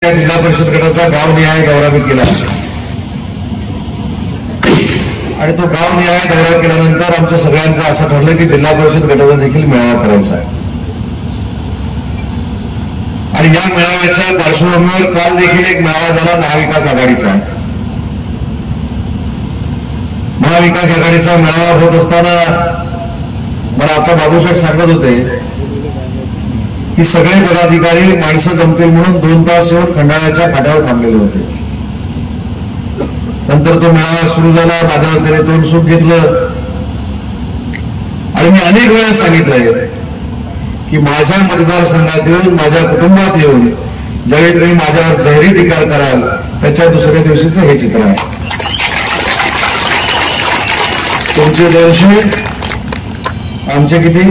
जिल्हा परिषद गटाचा गावनिहाय दौरा मी केला आणि तो गावनिहाय दौरा केल्यानंतर आमच्या सगळ्यांचं असं ठरलं की जिल्हा परिषद गटाचा देखील मेळावा करायचा आहे आणि या मेळाव्याच्या पार्श्वभूमीवर काल देखील एक मेळावा झाला महाविकास आघाडीचा। महाविकास आघाडीचा मेळावा होत असताना मला आता बाबूशेठ सांगत होते की सगळे पदाधिकारी माणसं जमतील म्हणून 2 तास येऊन खंडाळ्याच्या फाट्यावर थांबलेले होते। नंतर तो मेळावा सुरू झाला, माझ्या वतीने तोंड सूट घेतलं आणि मी अनेक वेळा सांगितलंय की माझ्या मतदारसंघात येऊन माझ्या कुटुंबात येऊन ज्यावेळी तुम्ही माझ्यावर जाहीर टीका कराल त्याच्या दुसऱ्या दिवशीचं हे चित्र आहे। तुमचे 200 आमचे किती?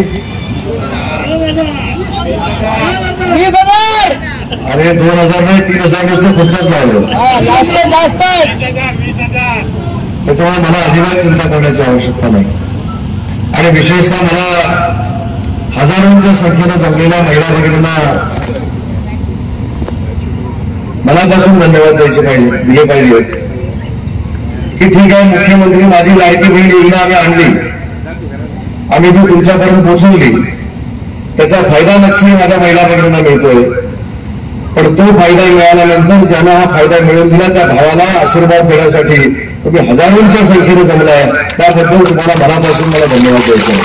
20,000। अरे 2,000 नाही 3,000 नुसते खुर्च्याच लावले। त्याच्यामुळे मला अजिबात चिंता करण्याची आवश्यकता नाही आणि विशेषतः मला हजारोंच्या संख्येनं जमलेल्या महिला भगिनींना मनापासून धन्यवाद दिले पाहिजे की ठीक आहे, मुख्यमंत्री माझी लाडकी बहीण योजना आम्ही आणली, आम्ही ती तुमच्यापर्यंत पोहोचवली, त्याचा फायदा नक्की माझ्या महिला भगिनींना मिळतोय, पण तो फायदा मिळाल्यानंतर ज्यांना हा फायदा मिळवून दिला त्या भावाला आशीर्वाद देण्यासाठी तुम्ही हजारोंच्या संख्येने जमलाय, त्याबद्दल तुम्हाला मनापासून मला धन्यवाद द्यायचा आहे।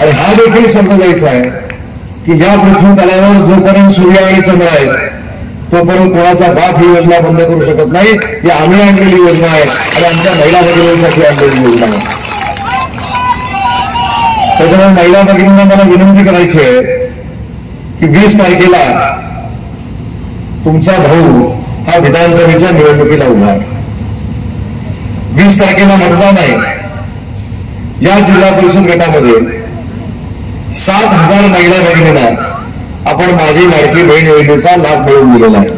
आणि हा देखील समजायचा आहे की या पृथ्वी तलावर जोपर्यंत सूर्य आणि चंद्र आहेत तोपर्यंत कोणाचा बाप ही योजना बंद करू शकत नाही। ही आम्ही आणलेली योजना आहे आणि आमच्या महिला भगिनींसाठी आणलेली योजना आहे। त्याच्यामुळे महिला भगिनींना मला विनंती करायची आहे की 20 तारखेला तुमचा भाऊ हा विधानसभेच्या निवडणुकीला उभा आहे। 20 तारखेला मतदान आहे। या जिल्हा परिषद गटामध्ये 7,000 महिला भगिनींना आपण माझी लाडकी बहीण योजनेचा लाभ मिळवून दिलेला आहे।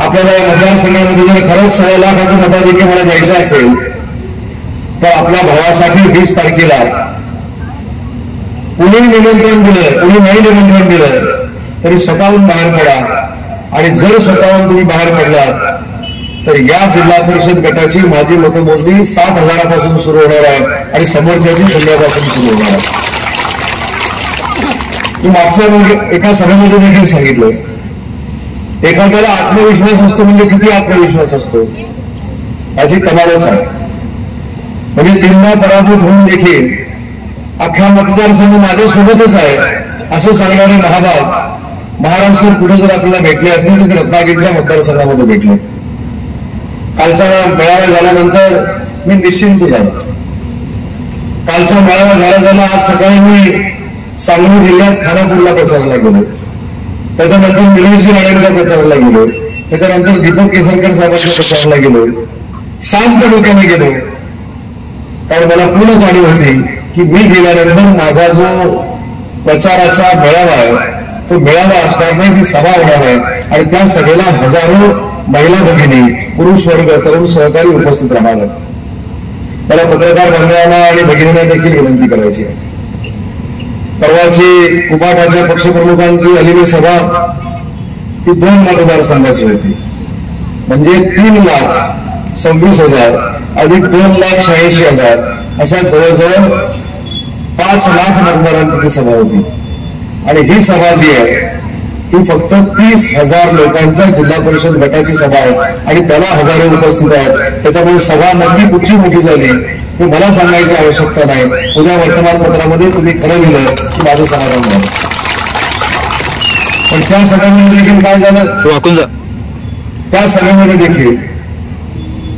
आपल्याला या मतदारसंघामध्ये जर खरंच 1.25 लाखाचं मताधिक्य मला द्यायचं असेल तर आपल्या भावासाठी 20 तारखेला कुणी निमंत्रण दिलं कुणी नाही निमंत्रण दिलं तरी स्वतःहून बाहेर पडा आणि जर स्वतःहून तुम्ही बाहेर पडलात तर या जिल्हा परिषद गटाची माझी मतमोजणी 7,000 पासून सुरू होणार आहे आणि समोरच्याची 0 पासून सुरू होणार आहे। मी मागच्या एका सभेमध्ये देखील सांगितलं, एखाद्याला आत्मविश्वास असतो म्हणजे किती आत्मविश्वास असतो याची कमालच आहे। म्हणजे 3दा पराभूत होऊन देखील अख्खा मतदारसंघ माझ्यासोबतच आहे असं सांगणारे महाभाग महाराष्ट्रात कुठे जर आपल्याला भेटले असतील तर रत्नागिरीच्या मतदारसंघामध्ये भेटले। कालचा मेळावा झाल्यानंतर मी निश्चिंत झालो। कालचा मेळावा झाला आज सकाळी मी सांगली जिल्ह्यात खानापूरला प्रचाराला गेलो, त्याच्यानंतर निलेश राणेंच्या प्रचाराला गेलो, त्याच्यानंतर दीपक केसरकर साहेबांच्या प्रचाराला गेलो, शांत डोक्याने गेलो, कारण मला पूर्ण जाणीव होती की मी गेल्यानंतर माझा जो प्रचाराचा मेळावा आहे तो मेळावा असणार नाही, ती सभा होणार आहे आणि त्या सभेला हजारो महिला भगिनी पुरुष वर्ग तरुण सहकारी उपस्थित राहणार आहेत। मला पत्रकार बांधवांना आणि भगिनींना देखील विनंती करायची आहे, परवाची कुपाटाच्या पक्षप्रमुखांची आलेली सभा ही 2 मतदारसंघाची होती, म्हणजे 3,26,000 अधिक 2,86,000 अशा जवळजवळ 5 लाख मतदारांची ती सभा होती आणि ही सभा जी आहे ही फक्त 30,000 लोकांच्या जिल्हा परिषद गटाची सभा आहे आणि त्याला हजारो उपस्थित आहेत। त्याच्यामुळे सभा नक्की कुठची मोठी झाली हे मला सांगायची आवश्यकता नाही, उद्या वर्तमानपत्रामध्ये तुम्ही खरं लिहिलं की माझं समाधान झालं। पण त्या सभेमध्ये देखील काय झालं, त्या सभेमध्ये देखील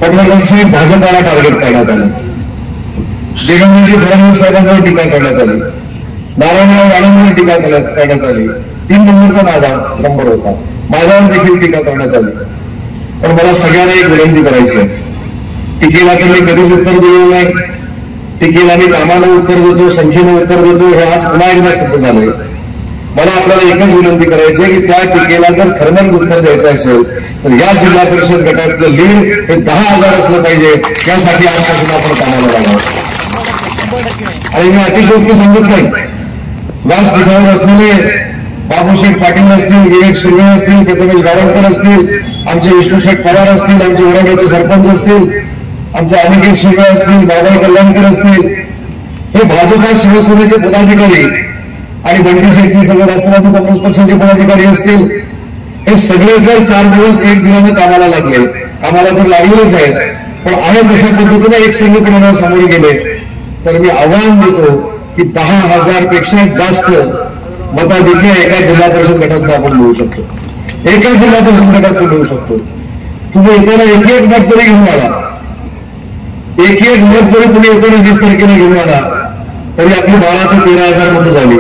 पटवर्धन भाजपाला टार्गेट करण्यात आलं, देवेंद्रजी फडणवीस साहेबांवर टीका करण्यात आली, नारायणराव राणेंवर टीका करण्यात आली, 3 नंबरचा माझा नंबर होता, माझ्यावर देखील टीका करण्यात आली। पण मला सगळ्यांना एक विनंती करायची आहे, टीकेला तर मी कधीच उत्तर दिलेलं नाही, टीकेला मी कामानं उत्तर देतो, संख्येनं उत्तर देतो, हे आज पुन्हा एकदा सिद्ध झालंय। मला आपल्याला एकच विनंती करायची आहे की त्या टीकेला जर खरंच उत्तर द्यायचं असेल तर या जिल्हा परिषद गटातलं लीड हे 10,000 असलं पाहिजे, यासाठी आजपासून आपण कामाला लागावं। आणि मी अतिशयोक्ती सांगत नाही, व्यासपीठावर असलेले बाबूशेठ पाटील असतील, विवेक सुर्वे असतील, प्रथमेश गावणकर असतील, आमचे विष्णुशेठ पवार असतील, आमचे उराड्याचे सरपंच असतील, आमचे अनिकेत सुर्वे असतील, बाबा कल्याणकर असतील, हे भाजपा शिवसेनेचे पदाधिकारी आणि बंटी शेट्टी सगळे राष्ट्रवादी काँग्रेस पक्षाचे पदाधिकारी असतील, हे सगळे जर 4 दिवस एक दिनाने कामाला लागले, कामाला तर लागलेच आहेत, पण आहे तशा पद्धतीने एक संघटनेवर समोर गेले, तर मी आव्हान देतो की 10,000 पेक्षा जास्त मताधिक्य एका जिल्हा परिषद गटातून आपण मिळवू शकतो. एका जिल्हा परिषद गटातून मिळवू शकतो. तुम्ही येताना एक मत जरी घेऊन आला, एक मत जरी तुम्ही येताना 20 तारखेला घेऊन आला, तरी आपली 12 ते 13,000 मतं झाली.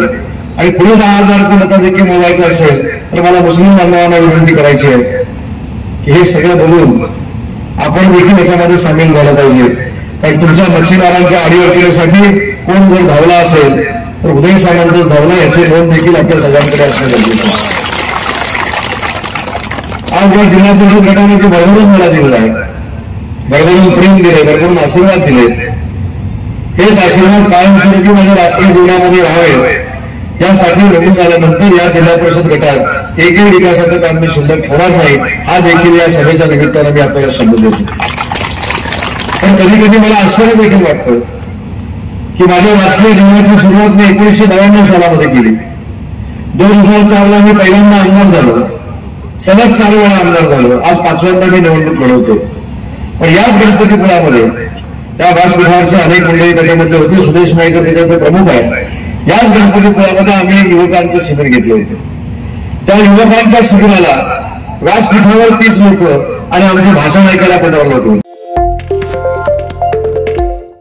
आणि पुढे 10,000चे मताधिक्य मिळवायचं असेल तर मला मुस्लिम बांधवांना विनंती करायची आहे की हे सगळं बघून आपण देखील याच्यामध्ये सामील झालं पाहिजे. कारण तुमच्या मच्छीमारांच्या अडीअडचणीसाठी कोण जर धावला असेल तर उदय सामंतच धावला, याची नोंद देखील आपल्या सगळ्यांकडे असणं गरजेचं आहे. आज या जिल्हा परिषद गटाने जे भरभरून मला दिलेलं आहे, भरभरून प्रेम दिले, भरभरून आशीर्वाद दिले, हेच आशीर्वाद कायमस्वरूपी माझ्या राजकीय जीवनामध्ये राहावे यासाठी निवडून आल्यानंतर या जिल्हा परिषद गटात एकही विकासाचं काम मी शिल्लक ठेवणार नाही, हा देखील या सभेच्या निमित्तानं मी आपल्याला शब्द देतो. पण कधी कधी मला आश्चर्य देखील वाटतं की माझ्या राजकीय जीवनाची सुरुवात मी 1999 सालामध्ये केली. 2004ला मी पहिल्यांदा आमदार झालो, सलग 4 वेळा आमदार झालो, आज 5व्यांदा मी निवडणूक लढवतो. पण याच गणपतीपुळ्यामध्ये त्या व्यासपीठावरचे अनेक मंडळी त्याच्यामधले होते, सुदेश नाईकर त्याच्यातले प्रमुख आहेत. याच गणपतीपुळ्यामध्ये आम्ही युवकांचे शिबिर घेतले होते. त्या युवकांच्या शिबिराला व्यासपीठावर 30 लोक आणि आमचे भाषण ऐकायला 15 लोक होते.